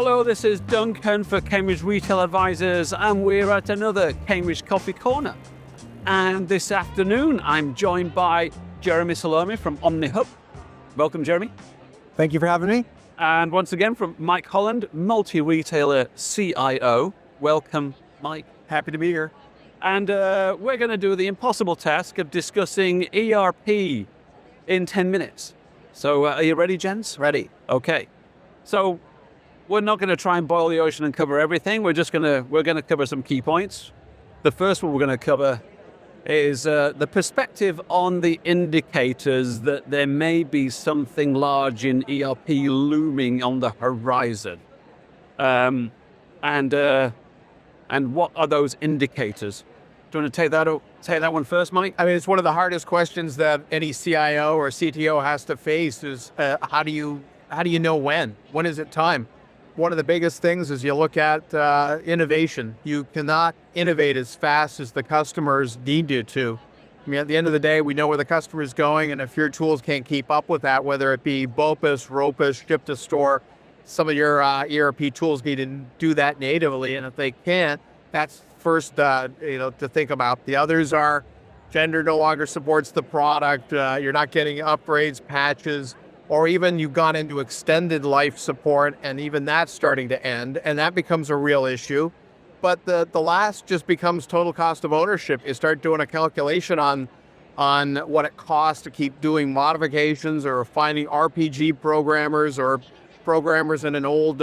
Hello, this is Duncan for Cambridge Retail Advisors, and we're at another Cambridge Coffee Corner. And this afternoon, I'm joined by Jeremy Salome from Omnihub. Welcome, Jeremy. Thank you for having me. And once again, from Mike Holland, multi-retailer CIO. Welcome, Mike. Happy to be here. And we're going to do the impossible task of discussing ERP in 10 minutes. So are you ready, gents? Ready. Okay. So we're not going to try and boil the ocean and cover everything. We're going to cover some key points. The first one we're going to cover is the perspective on the indicators that there may be something large in ERP looming on the horizon. And what are those indicators? Do you want to take that one first, Mike? I mean, it's one of the hardest questions that any CIO or CTO has to face is how do you know when? When is it time? One of the biggest things is you look at innovation. You cannot innovate as fast as the customers need you to. I mean, at the end of the day, we know where the customer is going, and if your tools can't keep up with that, whether it be BOPUS, ROPUS, ship to store, some of your ERP tools need to do that natively, and if they can't, that's first to think about. The others are vendor no longer supports the product, you're not getting upgrades, patches, or even you've gone into extended life support, and even that's starting to end, and that becomes a real issue. But the last just becomes total cost of ownership. You start doing a calculation on what it costs to keep doing modifications or finding RPG programmers or programmers in an old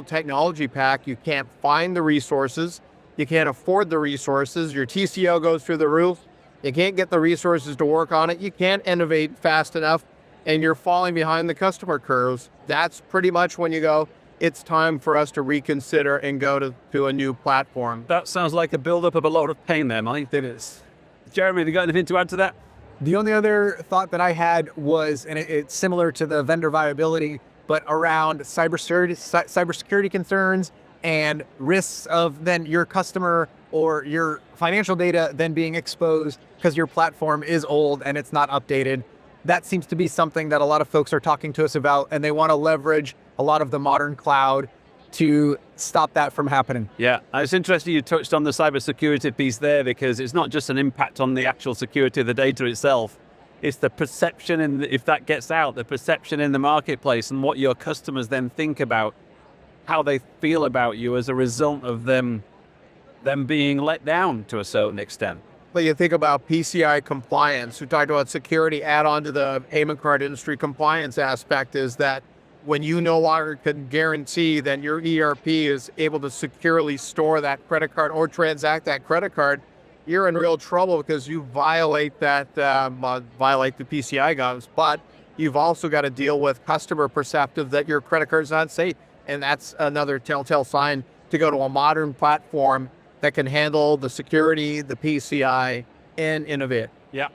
technology pack. You can't find the resources. You can't afford the resources. Your TCO goes through the roof. You can't get the resources to work on it. You can't innovate fast enough, and you're falling behind the customer curves. That's pretty much when you go, it's time for us to reconsider and go to a new platform. That sounds like a buildup of a lot of pain there, Mike. It is. Jeremy, have you got anything to add to that? The only other thought that I had was, and it's similar to the vendor viability, but around cybersecurity concerns and risks of then your customer or your financial data then being exposed because your platform is old and it's not updated. That seems to be something that a lot of folks are talking to us about, and they want to leverage a lot of the modern cloud to stop that from happening. Yeah, it's interesting you touched on the cybersecurity piece there, because it's not just an impact on the actual security of the data itself. It's the perception, and if that gets out, the perception in the marketplace and what your customers then think about, how they feel about you as a result of them being let down to a certain extent. But you think about PCI compliance. We talked about security add-on to the payment card industry compliance aspect, is that when you no longer can guarantee that your ERP is able to securely store that credit card or transact that credit card, you're in real trouble because you violate that, violate the PCI guidelines, but you've also got to deal with customer perceptive that your credit card's not safe. And that's another telltale sign to go to a modern platform that can handle the security, the PCI, and innovate. Yeah.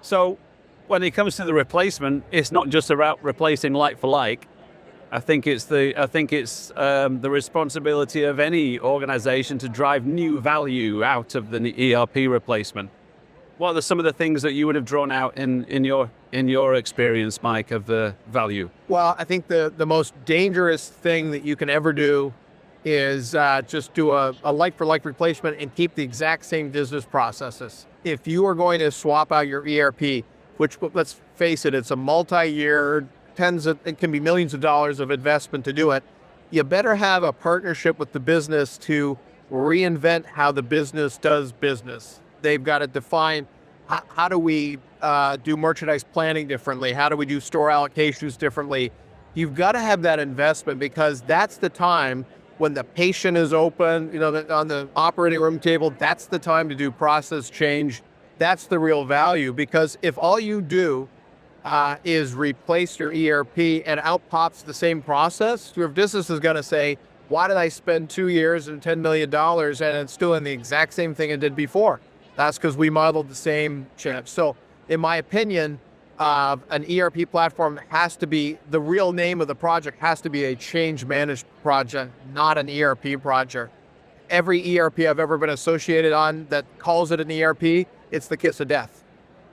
So when it comes to the replacement, it's not just about replacing like for like. I think it's the responsibility of any organization to drive new value out of the ERP replacement. What are some of the things that you would have drawn out in your experience, Mike, of the value? Well, I think the most dangerous thing that you can ever do is just do a like-for-like replacement and keep the exact same business processes. If you are going to swap out your ERP, which, let's face it, it's a multi-year, it can be millions of dollars of investment to do it, you better have a partnership with the business to reinvent how the business does business. They've got to define how do we do merchandise planning differently? How do we do store allocations differently? You've got to have that investment, because that's the time when the patient is open, on the operating room table, that's the time to do process change. That's the real value, because if all you do is replace your ERP and out pops the same process, your business is going to say, why did I spend 2 years and $10 million and it's doing the exact same thing it did before? That's because we modeled the same chip. So in my opinion, an ERP platform has to be, the real name of the project has to be a change managed project, not an ERP project. Every ERP I've ever been associated on that calls it an ERP, it's the kiss of death.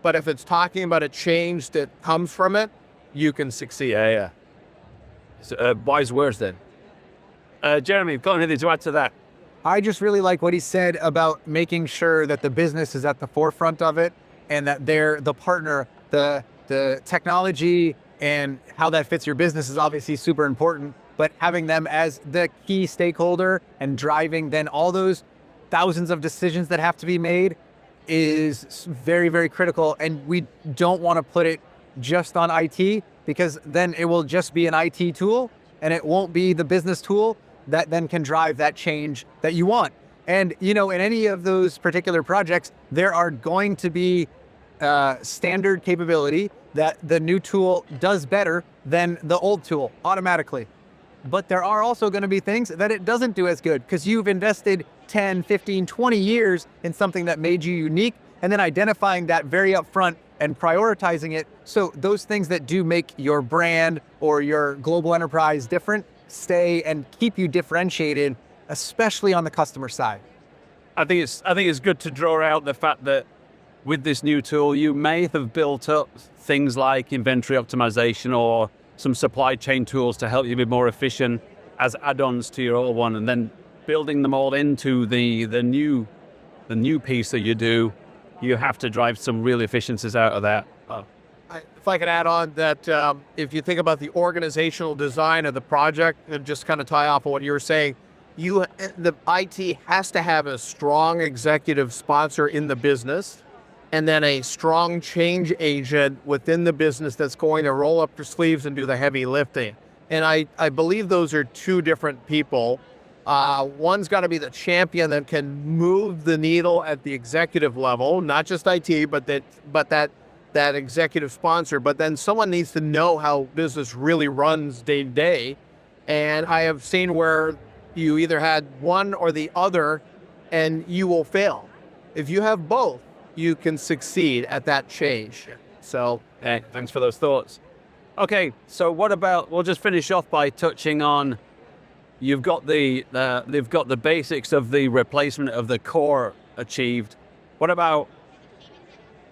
But if it's talking about a change that comes from it, you can succeed. Yeah. So, wise words then. Jeremy, got anything to add to that? I just really like what he said about making sure that the business is at the forefront of it and that they're the partner. The technology and how that fits your business is obviously super important, but having them as the key stakeholder and driving then all those thousands of decisions that have to be made is very, very critical. And we don't want to put it just on IT, because then it will just be an IT tool and it won't be the business tool that then can drive that change that you want. And, in any of those particular projects, there are going to be standard capability that the new tool does better than the old tool automatically. But there are also going to be things that it doesn't do as good because you've invested 10, 15, 20 years in something that made you unique, and then identifying that very upfront and prioritizing it. So those things that do make your brand or your global enterprise different stay and keep you differentiated, especially on the customer side. I think it's good to draw out the fact that with this new tool, you may have built up things like inventory optimization or some supply chain tools to help you be more efficient as add-ons to your old one, and then building them all into the new piece that you do. You have to drive some real efficiencies out of that. If I could add on that, if you think about the organizational design of the project, and just kind of tie off of what you were saying, the IT has to have a strong executive sponsor in the business, and then a strong change agent within the business that's going to roll up their sleeves and do the heavy lifting. And I believe those are two different people. One's got to be the champion that can move the needle at the executive level, not just IT, but that executive sponsor. But then someone needs to know how business really runs day to day. And I have seen where you either had one or the other, and you will fail. If you have both, you can succeed at that change. So, hey, thanks for those thoughts. Okay, so what about, we'll just finish off by touching on, they've got the basics of the replacement of the core achieved. What about,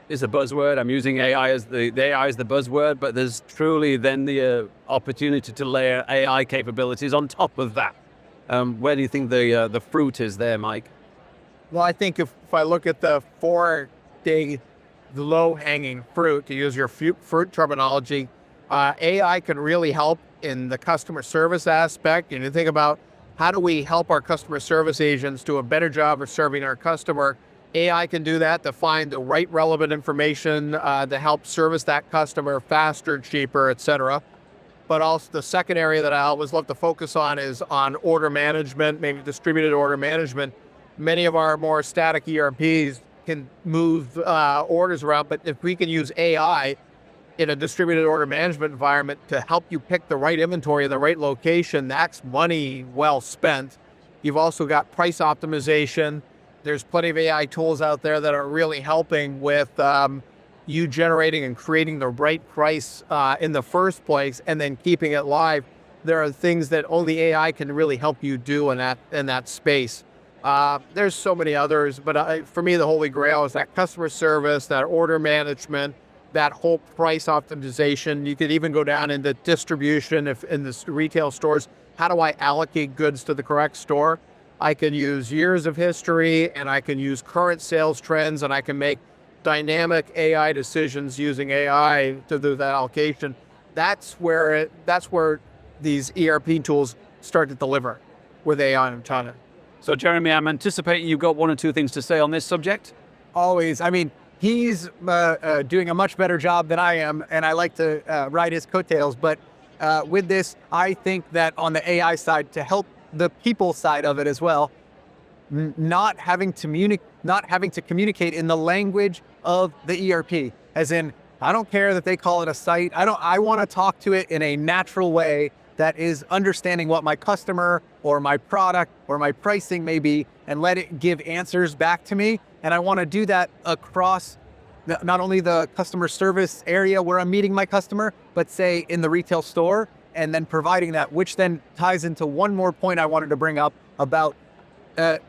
is a buzzword, I'm using AI as the AI is the buzzword, but there's truly then the opportunity to layer AI capabilities on top of that. Where do you think the fruit is there, Mike? Well, I think if I look at the 4-day low-hanging fruit, to use your fruit terminology, AI can really help in the customer service aspect. And you think about, how do we help our customer service agents do a better job of serving our customer? AI can do that to find the right relevant information to help service that customer faster, cheaper, etc. But also the second area that I always love to focus on is on order management, maybe distributed order management. Many of our more static ERPs can move orders around, but if we can use AI in a distributed order management environment to help you pick the right inventory in the right location, that's money well spent. You've also got price optimization. There's plenty of AI tools out there that are really helping with you generating and creating the right price in the first place, and then keeping it live. There are things that only AI can really help you do in that space. There's so many others, but for me, the holy grail is that customer service, that order management, that whole price optimization. You could even go down into distribution. If in the retail stores, how do I allocate goods to the correct store? I can use years of history, and I can use current sales trends, and I can make dynamic AI decisions using AI to do that allocation. That's where these ERP tools start to deliver with AI and ton. So Jeremy, I'm anticipating you've got one or two things to say on this subject. Always. I mean, he's doing a much better job than I am, and I like to ride his coattails. But with this, I think that on the AI side, to help the people side of it as well, not having to communicate in the language of the ERP, as in, I don't care that they call it a site. I want to talk to it in a natural way that is understanding what my customer or my product or my pricing may be, and let it give answers back to me. And I want to do that across not only the customer service area where I'm meeting my customer, but say in the retail store, and then providing that, which then ties into one more point I wanted to bring up about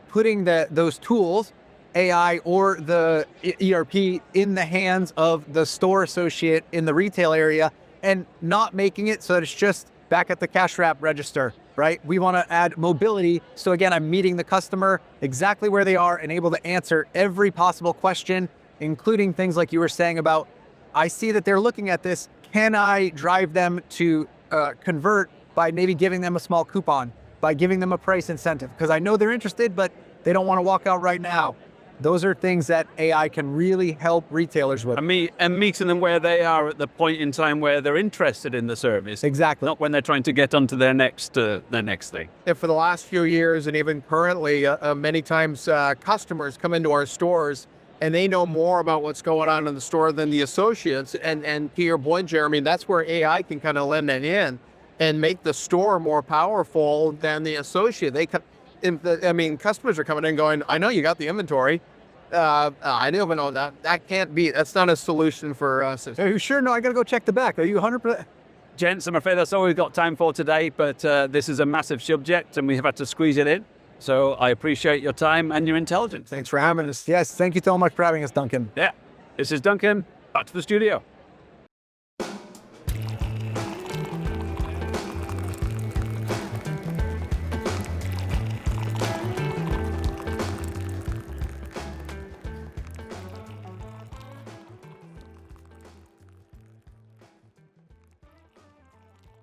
putting those tools, AI or the ERP, in the hands of the store associate in the retail area, and not making it so that it's just back at the cash wrap register. right? We want to add mobility. So again, I'm meeting the customer exactly where they are and able to answer every possible question, including things like you were saying about, I see that they're looking at this. Can I drive them to convert by maybe giving them a small coupon, by giving them a price incentive? Because I know they're interested, but they don't want to walk out right now. Those are things that AI can really help retailers with. And meeting them where they are at the point in time where they're interested in the service. Exactly. Not when they're trying to get onto their next thing. And for the last few years, and even currently, many times customers come into our stores and they know more about what's going on in the store than the associates. And to your point, Jeremy, that's where AI can kind of lend it in and make the store more powerful than the associate. Customers are coming in going, I know you got the inventory. I don't even know that. That can't be. That's not a solution for us. Are you sure? No, I got to go check the back. Are you 100%? Gents, I'm afraid that's all we've got time for today, but this is a massive subject and we have had to squeeze it in. So I appreciate your time and your intelligence. Thanks for having us. Yes, thank you so much for having us, Duncan. Yeah. This is Duncan. Back to the studio.